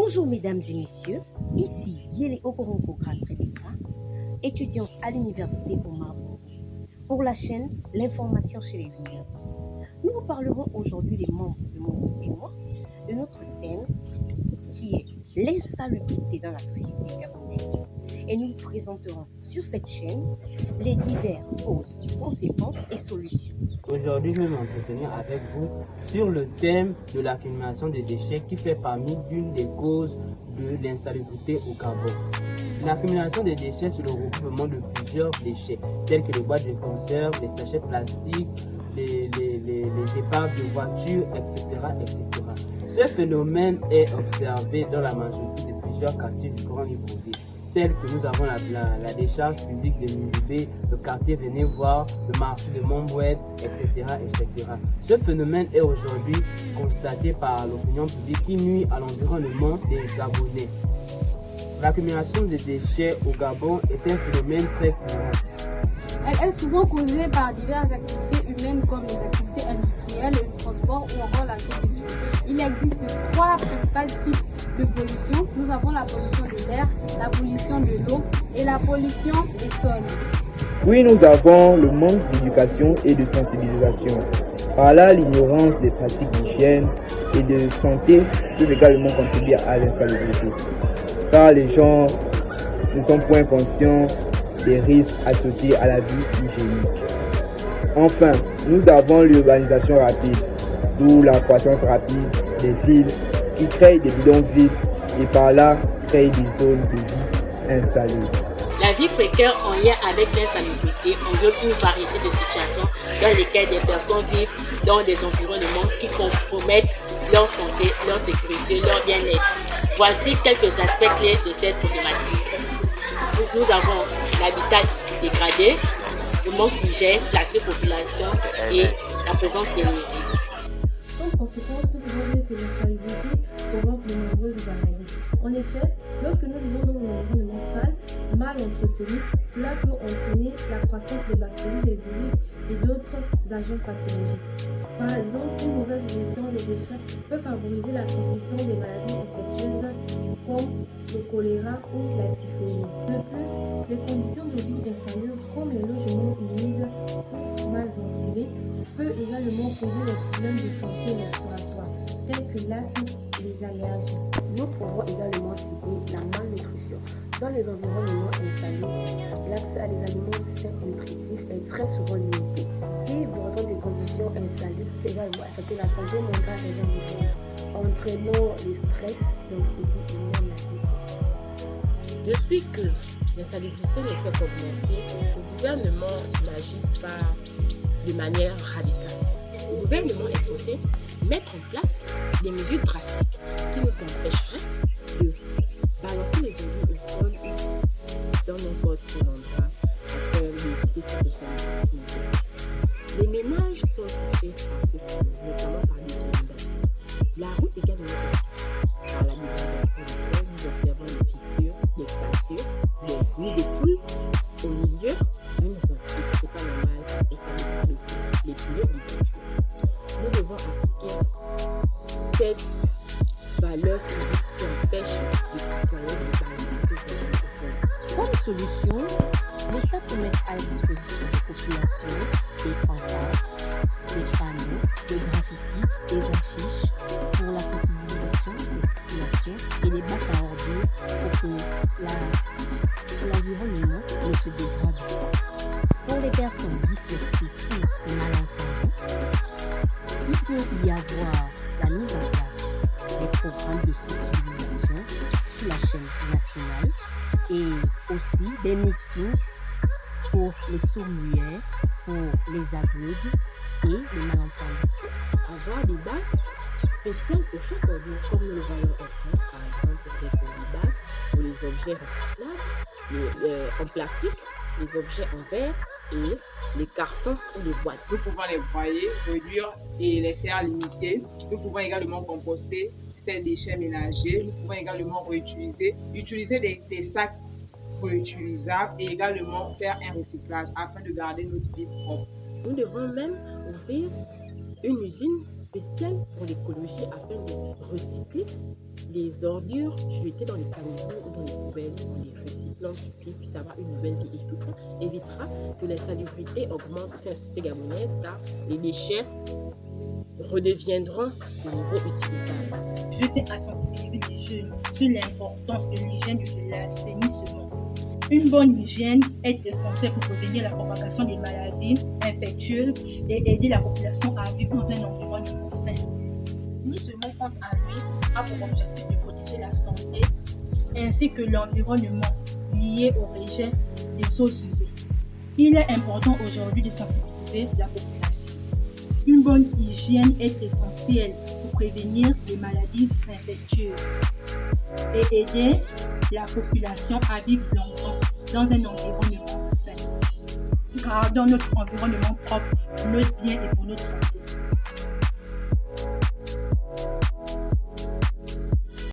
Bonjour mesdames et messieurs, ici Yele Okoronko Grace Rebecca, étudiante à l'université Omar Bongo, pour la chaîne L'information chez les vieux. Nous vous parlerons aujourd'hui des membres de mon groupe et moi de notre thème qui est l'insalubrité dans la société gabonaise. Et nous vous présenterons sur cette chaîne les diverses causes, conséquences et solutions. Aujourd'hui, je vais m'entretenir avec vous sur le thème de l'accumulation des déchets qui fait parmi l'une des causes de l'insalubrité au Gabon. L'accumulation des déchets, c'est le regroupement de plusieurs déchets, tels que les boîtes de conserve, les sachets plastiques, les épaves de voitures, etc., etc. Ce phénomène est observé dans la majorité de plusieurs quartiers du Grand Libreville, tels que nous avons la décharge publique de Mulibé, le quartier Venez voir, le marché de Montboued, etc., etc. Ce phénomène est aujourd'hui constaté par l'opinion publique qui nuit à l'environnement des Gabonais. L'accumulation des déchets au Gabon est un phénomène très courant. Elle est souvent causée par diverses activités humaines comme les activités industrielles, le transport ou encore l'agriculture. Il existe trois principaux types de pollution. Nous avons la pollution de l'air, la pollution de l'eau et la pollution des sols. Oui, nous avons le manque d'éducation et de sensibilisation. Par là, l'ignorance des pratiques d'hygiène et de santé peut également contribuer à l'insalubrité. Car les gens ne sont point conscients des risques associés à la vie hygiénique. Enfin, nous avons l'urbanisation rapide, d'où la croissance rapide des villes qui créent des bidonvilles et par là créent des zones de vie insalubres. La vie précaire en lien avec l'insalubrité englobe une variété de situations dans lesquelles des personnes vivent dans des environnements qui compromettent leur santé, leur sécurité, leur bien-être. Voici quelques aspects clés de cette problématique. Nous avons l'habitat dégradé, le manque d'hygiène, la surpopulation et la présence des nuisibles. Comme conséquence, nous pouvons dire que l'insalubrité provoque de nombreuses maladies. En effet, lorsque nous vivons dans un environnement sale, mal entretenu, cela peut entraîner la croissance des bactéries, des virus et d'autres agents pathologiques. Par exemple, une mauvaise gestion des déchets peut favoriser la transmission des maladies infectieuses comme le choléra ou la typhoïde. De plus, les conditions de vie insalubres comme les logements humides ou mal ventilés peuvent également causer des problèmes de santé respiratoire tels que l'asthme et les allergies. Nous pouvons également citer la malnutrition. Dans les environnements insalubres, l'accès à des aliments sains et nutritifs est très souvent limité. Et pour autant, des conditions insalubres peuvent également affecter la santé mentale des individus, entraînant le stress, l'anxiété et même la dépression. Depuis que l'insalubrité ne fait qu'augmenter, le gouvernement n'agit pas de manière radicale. Le gouvernement est censé mettre en place des mesures drastiques qui nous empêcheraient de balancer les ordures au sol ou dans n'importe quel endroit afin d'éviter cette insalubrité. Les ménages sont touchés par ce phénomène, notamment par les inondations. La route est également par la dégradation des sols. Nous observons les fissures, les fractures, les nids de poules au milieu d'une route. Et c'est pas normal et ça n'est pas les tuyaux du voiture. Nous devons appliquer cette valeur civique qui empêche les citoyens de balancer ces ordures. Comme solution, l'État peut mettre à la disposition des populations des pancartes, des panneaux, des graffitis, des affiches pour la sensibilisation des populations et des bacs à ordures pour que l'environnement ne se dégrade pas. Pour les personnes dyslexiques ou malentendants, il peut y avoir la mise en place des programmes de sensibilisation sur la chaîne nationale et aussi des meetings pour les sourds-muets, pour les aveugles et les malentendants. Avoir des bacs spéciaux pour chaque ordure, comme nous le voyons en France, par exemple, avec les bacs pour les objets recyclables, en plastique, les objets en verre et les cartons ou les boîtes. Nous pouvons les broyer, réduire et les faire limiter. Nous pouvons également composter ces déchets ménagers. Nous pouvons également utiliser des sacs réutilisables et également faire un recyclage afin de garder notre vie propre. Nous devons même ouvrir une usine spéciale pour l'écologie afin de recycler les ordures jetées dans les caniveaux ou dans les poubelles en les recyclant puis puisse avoir une nouvelle vie. Et tout ça évitera que l'insalubrité augmente au sein de la société gabonaise car les déchets redeviendront de nouveau utilisables. Je tiens à sensibiliser les jeunes sur l'importance de l'hygiène et de l'assainissement. Une bonne hygiène est essentielle pour prévenir la propagation des maladies infectieuses et aider la population à vivre dans un environnement sain. Nous serons compte à lui a pour objectif de protéger la santé ainsi que l'environnement lié au rejet des eaux usées. Il est important aujourd'hui de sensibiliser la population. Une bonne hygiène est essentielle pour prévenir les maladies infectieuses et aider la population à vivre longtemps dans un environnement sain. Gardons notre environnement propre pour notre bien et pour notre santé.